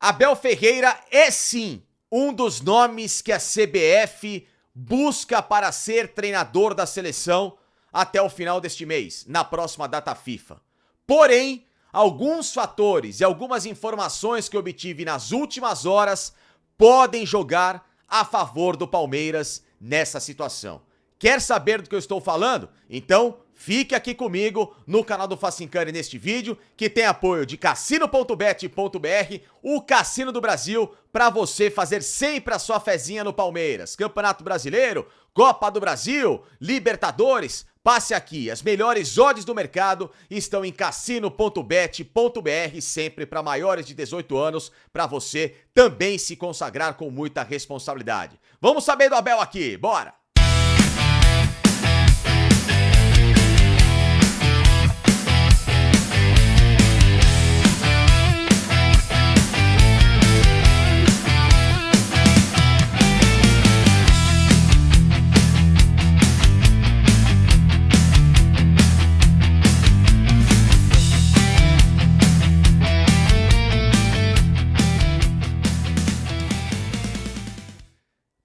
Abel Ferreira é sim um dos nomes que a CBF busca para ser treinador da seleção até o final deste mês, na próxima data FIFA. Porém, alguns fatores e algumas informações que obtive nas últimas horas podem jogar a favor do Palmeiras nessa situação. Quer saber do que eu estou falando? Então, fique aqui comigo no canal do Facincani neste vídeo, que tem apoio de cassino.bet.br, o cassino do Brasil, para você fazer sempre a sua fezinha no Palmeiras. Campeonato Brasileiro, Copa do Brasil, Libertadores, passe aqui. As melhores odds do mercado estão em cassino.bet.br, sempre para maiores de 18 anos, para você também se consagrar com muita responsabilidade. Vamos saber do Abel aqui, bora!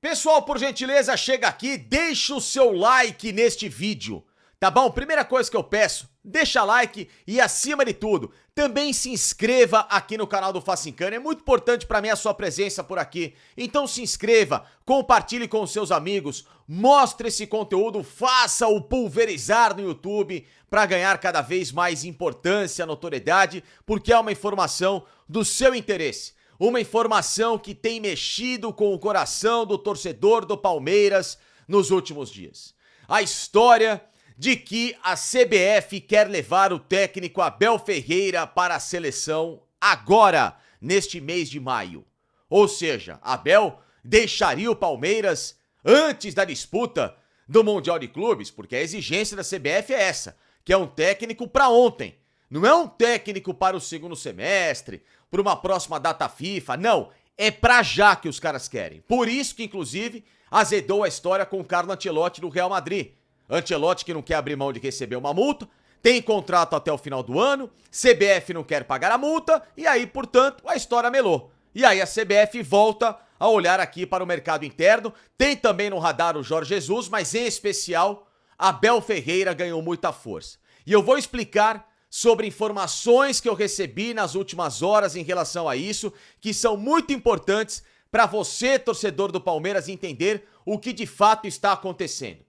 Pessoal, por gentileza, chega aqui, deixa o seu like neste vídeo, tá bom? Primeira coisa que eu peço, deixa like e, acima de tudo, também se inscreva aqui no canal do Facincani. É muito importante para mim a sua presença por aqui, então se inscreva, compartilhe com os seus amigos, mostre esse conteúdo, faça o pulverizar no YouTube para ganhar cada vez mais importância, notoriedade, porque é uma informação do seu interesse. Uma informação que tem mexido com o coração do torcedor do Palmeiras nos últimos dias. A história de que a CBF quer levar o técnico Abel Ferreira para a seleção agora, neste mês de maio. Ou seja, Abel deixaria o Palmeiras antes da disputa do Mundial de Clubes, porque a exigência da CBF é essa, que é um técnico para ontem. Não é um técnico para o segundo semestre, para uma próxima data FIFA, não. É pra já que os caras querem. Por isso que, inclusive, azedou a história com o Carlo Ancelotti do Real Madrid. Ancelotti que não quer abrir mão de receber uma multa, tem contrato até o final do ano, CBF não quer pagar a multa, e aí, portanto, a história melou. E aí a CBF volta a olhar aqui para o mercado interno, tem também no radar o Jorge Jesus, mas em especial, Abel Ferreira ganhou muita força. E eu vou explicar sobre informações que eu recebi nas últimas horas em relação a isso, que são muito importantes para você, torcedor do Palmeiras, entender o que de fato está acontecendo.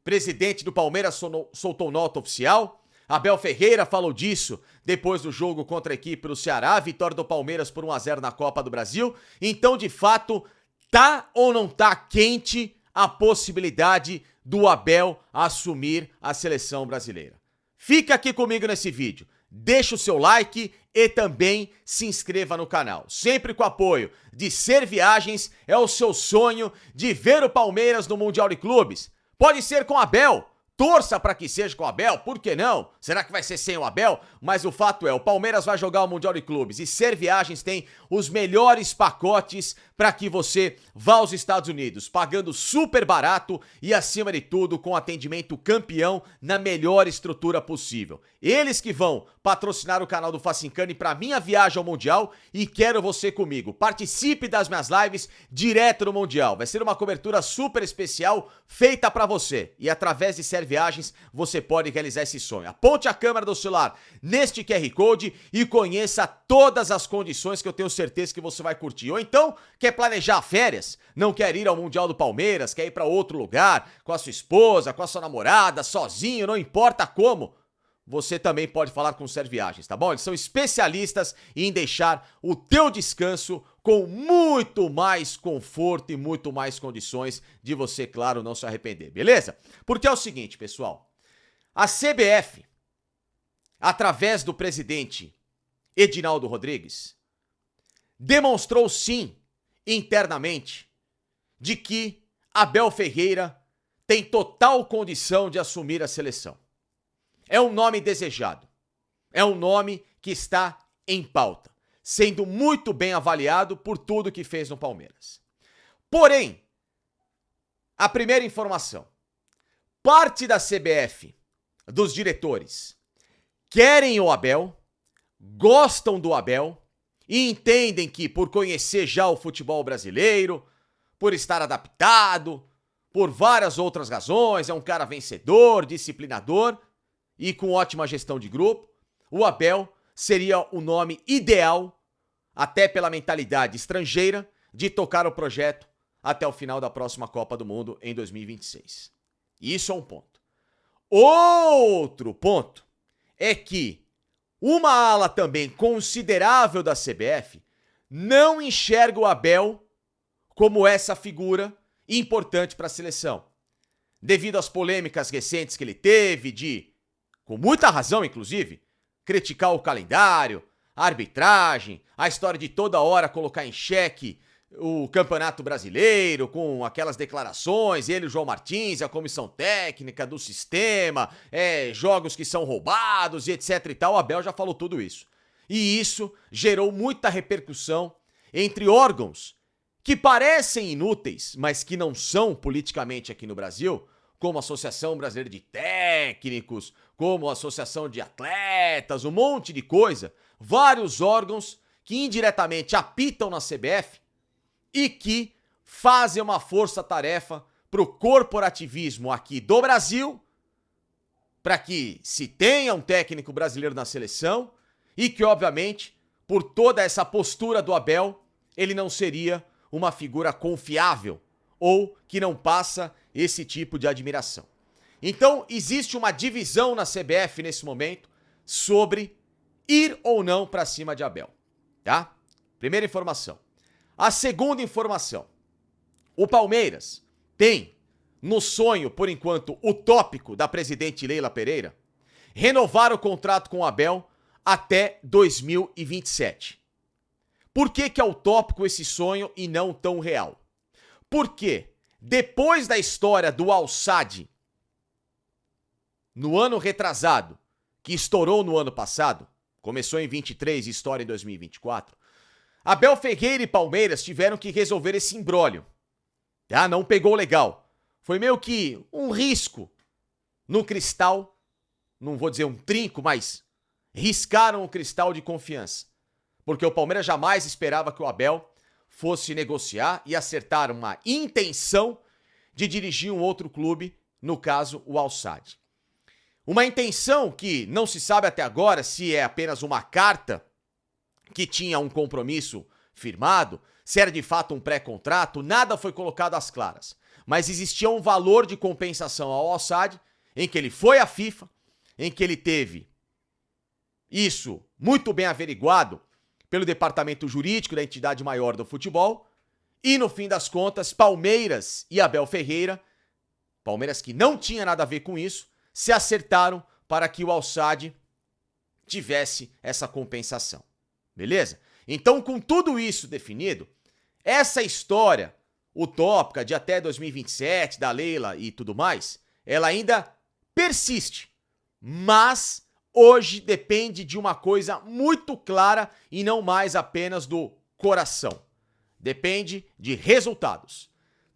Presidente do Palmeiras soltou nota oficial, Abel Ferreira falou disso depois do jogo contra a equipe do Ceará, vitória do Palmeiras por 1-0 na Copa do Brasil. Então, de fato, tá ou não tá quente a possibilidade do Abel assumir a seleção brasileira? Fica aqui comigo nesse vídeo, deixa o seu like e também se inscreva no canal. Sempre com o apoio de Ser Viagens, é o seu sonho de ver o Palmeiras no Mundial de Clubes. Pode ser com Abel, torça para que seja com o Abel, por que não? Será que vai ser sem o Abel? Mas o fato é, o Palmeiras vai jogar o Mundial de Clubes e Ser Viagens tem os melhores pacotes para que você vá aos Estados Unidos, pagando super barato e, acima de tudo, com atendimento campeão na melhor estrutura possível. Eles que vão patrocinar o canal do Facincani para minha viagem ao Mundial e quero você comigo. Participe das minhas lives direto no Mundial. Vai ser uma cobertura super especial feita para você. E através de Ser Viagens você pode realizar esse sonho. Aponte a câmera do celular neste QR Code e conheça todas as condições que eu tenho certeza que você vai curtir. Ou então, quer planejar férias? Não quer ir ao Mundial do Palmeiras? Quer ir para outro lugar? Com a sua esposa, com a sua namorada, sozinho, não importa como. Você também pode falar com o Ser Viagens, tá bom? Eles são especialistas em deixar o teu descanso com muito mais conforto e muito mais condições de você, claro, não se arrepender, beleza? Porque é o seguinte, pessoal, a CBF, através do presidente Edinaldo Rodrigues, demonstrou sim, internamente, de que Abel Ferreira tem total condição de assumir a seleção. É um nome desejado, é um nome que está em pauta, sendo muito bem avaliado por tudo que fez no Palmeiras. Porém, a primeira informação, parte da CBF, dos diretores, querem o Abel, gostam do Abel e entendem que por conhecer já o futebol brasileiro, por estar adaptado, por várias outras razões, é um cara vencedor, disciplinador e com ótima gestão de grupo, o Abel seria o nome ideal, até pela mentalidade estrangeira, de tocar o projeto até o final da próxima Copa do Mundo em 2026. Isso é um ponto. Outro ponto é que uma ala também considerável da CBF não enxerga o Abel como essa figura importante para a seleção. Devido às polêmicas recentes que ele teve de, com muita razão inclusive, criticar o calendário, a arbitragem, a história de toda hora colocar em xeque o Campeonato Brasileiro com aquelas declarações, ele, o João Martins, a comissão técnica do sistema, jogos que são roubados e etc e tal, o Abel já falou tudo isso. E isso gerou muita repercussão entre órgãos que parecem inúteis, mas que não são politicamente aqui no Brasil, como a Associação Brasileira de Técnicos, como a Associação de Atletas, um monte de coisa, vários órgãos que indiretamente apitam na CBF e que fazem uma força-tarefa para o corporativismo aqui do Brasil, para que se tenha um técnico brasileiro na seleção e que, obviamente, por toda essa postura do Abel, ele não seria uma figura confiável ou que não passa esse tipo de admiração. Então, existe uma divisão na CBF nesse momento sobre ir ou não para cima de Abel, tá? Primeira informação. A segunda informação. O Palmeiras tem no sonho, por enquanto, utópico da presidente Leila Pereira, renovar o contrato com o Abel até 2027. Por que é utópico esse sonho e não tão real? Porque depois da história do Al-Sadd, no ano retrasado, que estourou no ano passado, começou em 23 e estoura em 2024, Abel Ferreira e Palmeiras tiveram que resolver esse imbróglio. Ah, não pegou legal. Foi meio que um risco no cristal, não vou dizer um trinco, mas riscaram o cristal de confiança. Porque o Palmeiras jamais esperava que o Abel fosse negociar e acertar uma intenção de dirigir um outro clube, no caso o Al-Sadd. Uma intenção que não se sabe até agora se é apenas uma carta que tinha um compromisso firmado, se era de fato um pré-contrato, nada foi colocado às claras. Mas existia um valor de compensação ao Al-Sadd, em que ele foi à FIFA, em que ele teve isso muito bem averiguado pelo departamento jurídico da entidade maior do futebol, e no fim das contas, Palmeiras e Abel Ferreira, Palmeiras que não tinha nada a ver com isso, se acertaram para que o Al-Sadd tivesse essa compensação. Beleza? Então, com tudo isso definido, essa história utópica de até 2027, da Leila e tudo mais, ela ainda persiste. Mas hoje depende de uma coisa muito clara e não mais apenas do coração. Depende de resultados.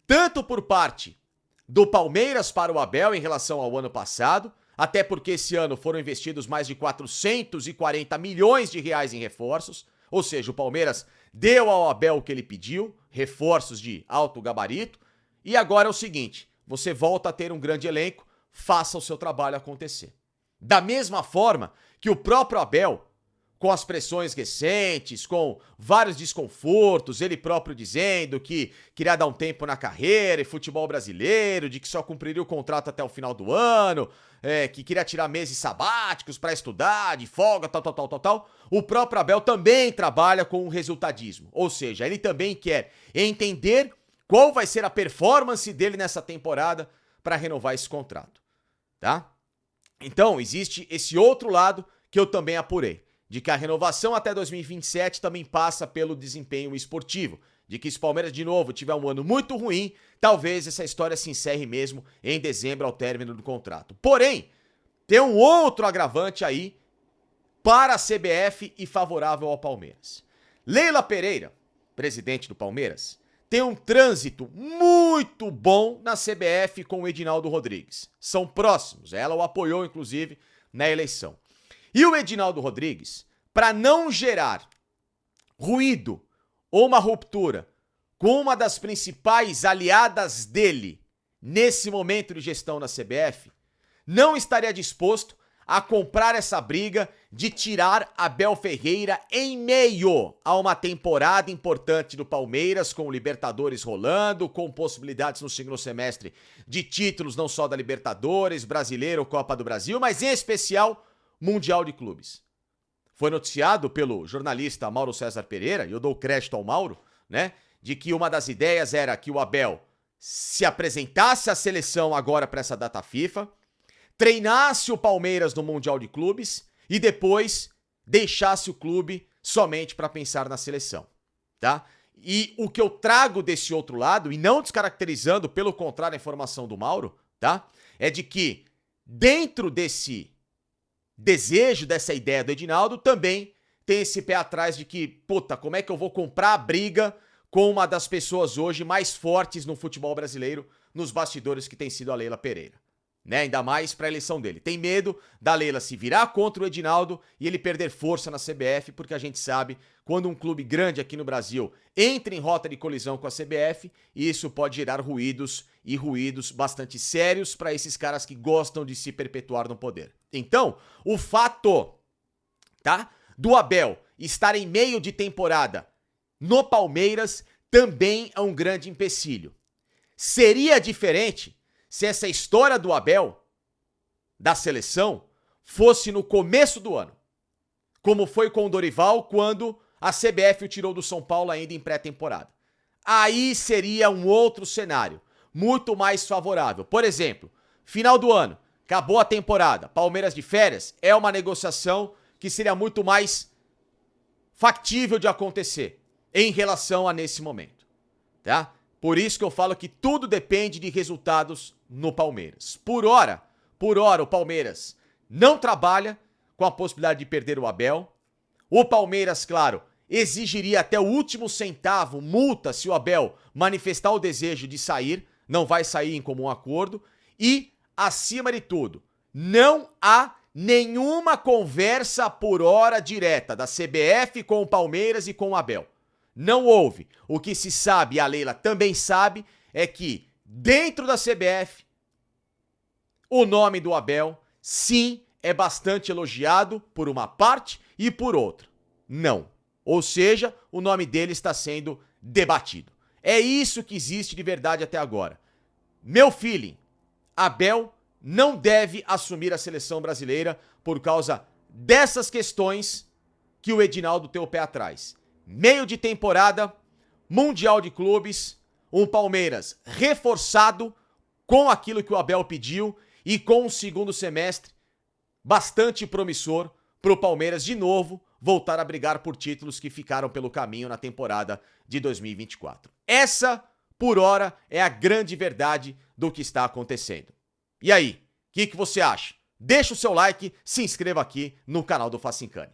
Tanto por parte do Palmeiras para o Abel em relação ao ano passado, até porque esse ano foram investidos mais de 440 milhões de reais em reforços, ou seja, o Palmeiras deu ao Abel o que ele pediu, reforços de alto gabarito, e agora é o seguinte, você volta a ter um grande elenco, faça o seu trabalho acontecer. Da mesma forma que o próprio Abel, com as pressões recentes, com vários desconfortos, ele próprio dizendo que queria dar um tempo na carreira e futebol brasileiro, de que só cumpriria o contrato até o final do ano, que queria tirar meses sabáticos para estudar, de folga, tal. O próprio Abel também trabalha com o resultadismo, ou seja, ele também quer entender qual vai ser a performance dele nessa temporada para renovar esse contrato, tá? Então, existe esse outro lado que eu também apurei, de que a renovação até 2027 também passa pelo desempenho esportivo, de que se o Palmeiras de novo tiver um ano muito ruim, talvez essa história se encerre mesmo em dezembro ao término do contrato. Porém, tem um outro agravante aí para a CBF e favorável ao Palmeiras. Leila Pereira, presidente do Palmeiras, tem um trânsito muito bom na CBF com o Edinaldo Rodrigues. São próximos, ela o apoiou inclusive na eleição. E o Edinaldo Rodrigues, para não gerar ruído ou uma ruptura com uma das principais aliadas dele nesse momento de gestão na CBF, não estaria disposto a comprar essa briga de tirar Abel Ferreira em meio a uma temporada importante do Palmeiras, com o Libertadores rolando, com possibilidades no segundo semestre de títulos não só da Libertadores, Brasileiro, Copa do Brasil, mas em especial Mundial de Clubes. Foi noticiado pelo jornalista Mauro César Pereira, e eu dou crédito ao Mauro, né, de que uma das ideias era que o Abel se apresentasse à seleção agora para essa data FIFA, treinasse o Palmeiras no Mundial de Clubes e depois deixasse o clube somente para pensar na seleção, tá? E o que eu trago desse outro lado, e não descaracterizando, pelo contrário, a informação do Mauro, tá? É de que dentro desse desejo, dessa ideia do Edinaldo, também tem esse pé atrás de que, puta, como é que eu vou comprar a briga com uma das pessoas hoje mais fortes no futebol brasileiro, nos bastidores, que tem sido a Leila Pereira, né? Ainda mais para a eleição dele. Tem medo da Leila se virar contra o Edinaldo e ele perder força na CBF, porque a gente sabe, quando um clube grande aqui no Brasil entra em rota de colisão com a CBF, isso pode gerar ruídos, e ruídos bastante sérios para esses caras que gostam de se perpetuar no poder. Então, o fato, tá, do Abel estar em meio de temporada no Palmeiras também é um grande empecilho. Seria diferente se essa história do Abel, da seleção, fosse no começo do ano, como foi com o Dorival quando a CBF o tirou do São Paulo ainda em pré-temporada. Aí seria um outro cenário, muito mais favorável. Por exemplo, final do ano, acabou a temporada, Palmeiras de férias, é uma negociação que seria muito mais factível de acontecer em relação a nesse momento, tá? Por isso que eu falo que tudo depende de resultados no Palmeiras. Por hora, o Palmeiras não trabalha com a possibilidade de perder o Abel. O Palmeiras, claro, exigiria até o último centavo multa se o Abel manifestar o desejo de sair, não vai sair em comum acordo. E, acima de tudo, não há nenhuma conversa por hora direta da CBF com o Palmeiras e com o Abel. Não houve. O que se sabe, e a Leila também sabe, é que dentro da CBF, o nome do Abel, sim, é bastante elogiado por uma parte e por outra, não. Ou seja, o nome dele está sendo debatido. É isso que existe de verdade até agora. Meu feeling, Abel não deve assumir a seleção brasileira por causa dessas questões que o Edinaldo tem o pé atrás. Meio de temporada, Mundial de Clubes, um Palmeiras reforçado com aquilo que o Abel pediu e com um segundo semestre bastante promissor para o Palmeiras de novo voltar a brigar por títulos que ficaram pelo caminho na temporada de 2024. Essa, por hora, é a grande verdade do que está acontecendo. E aí, o que você acha? Deixa o seu like, se inscreva aqui no canal do Facincani.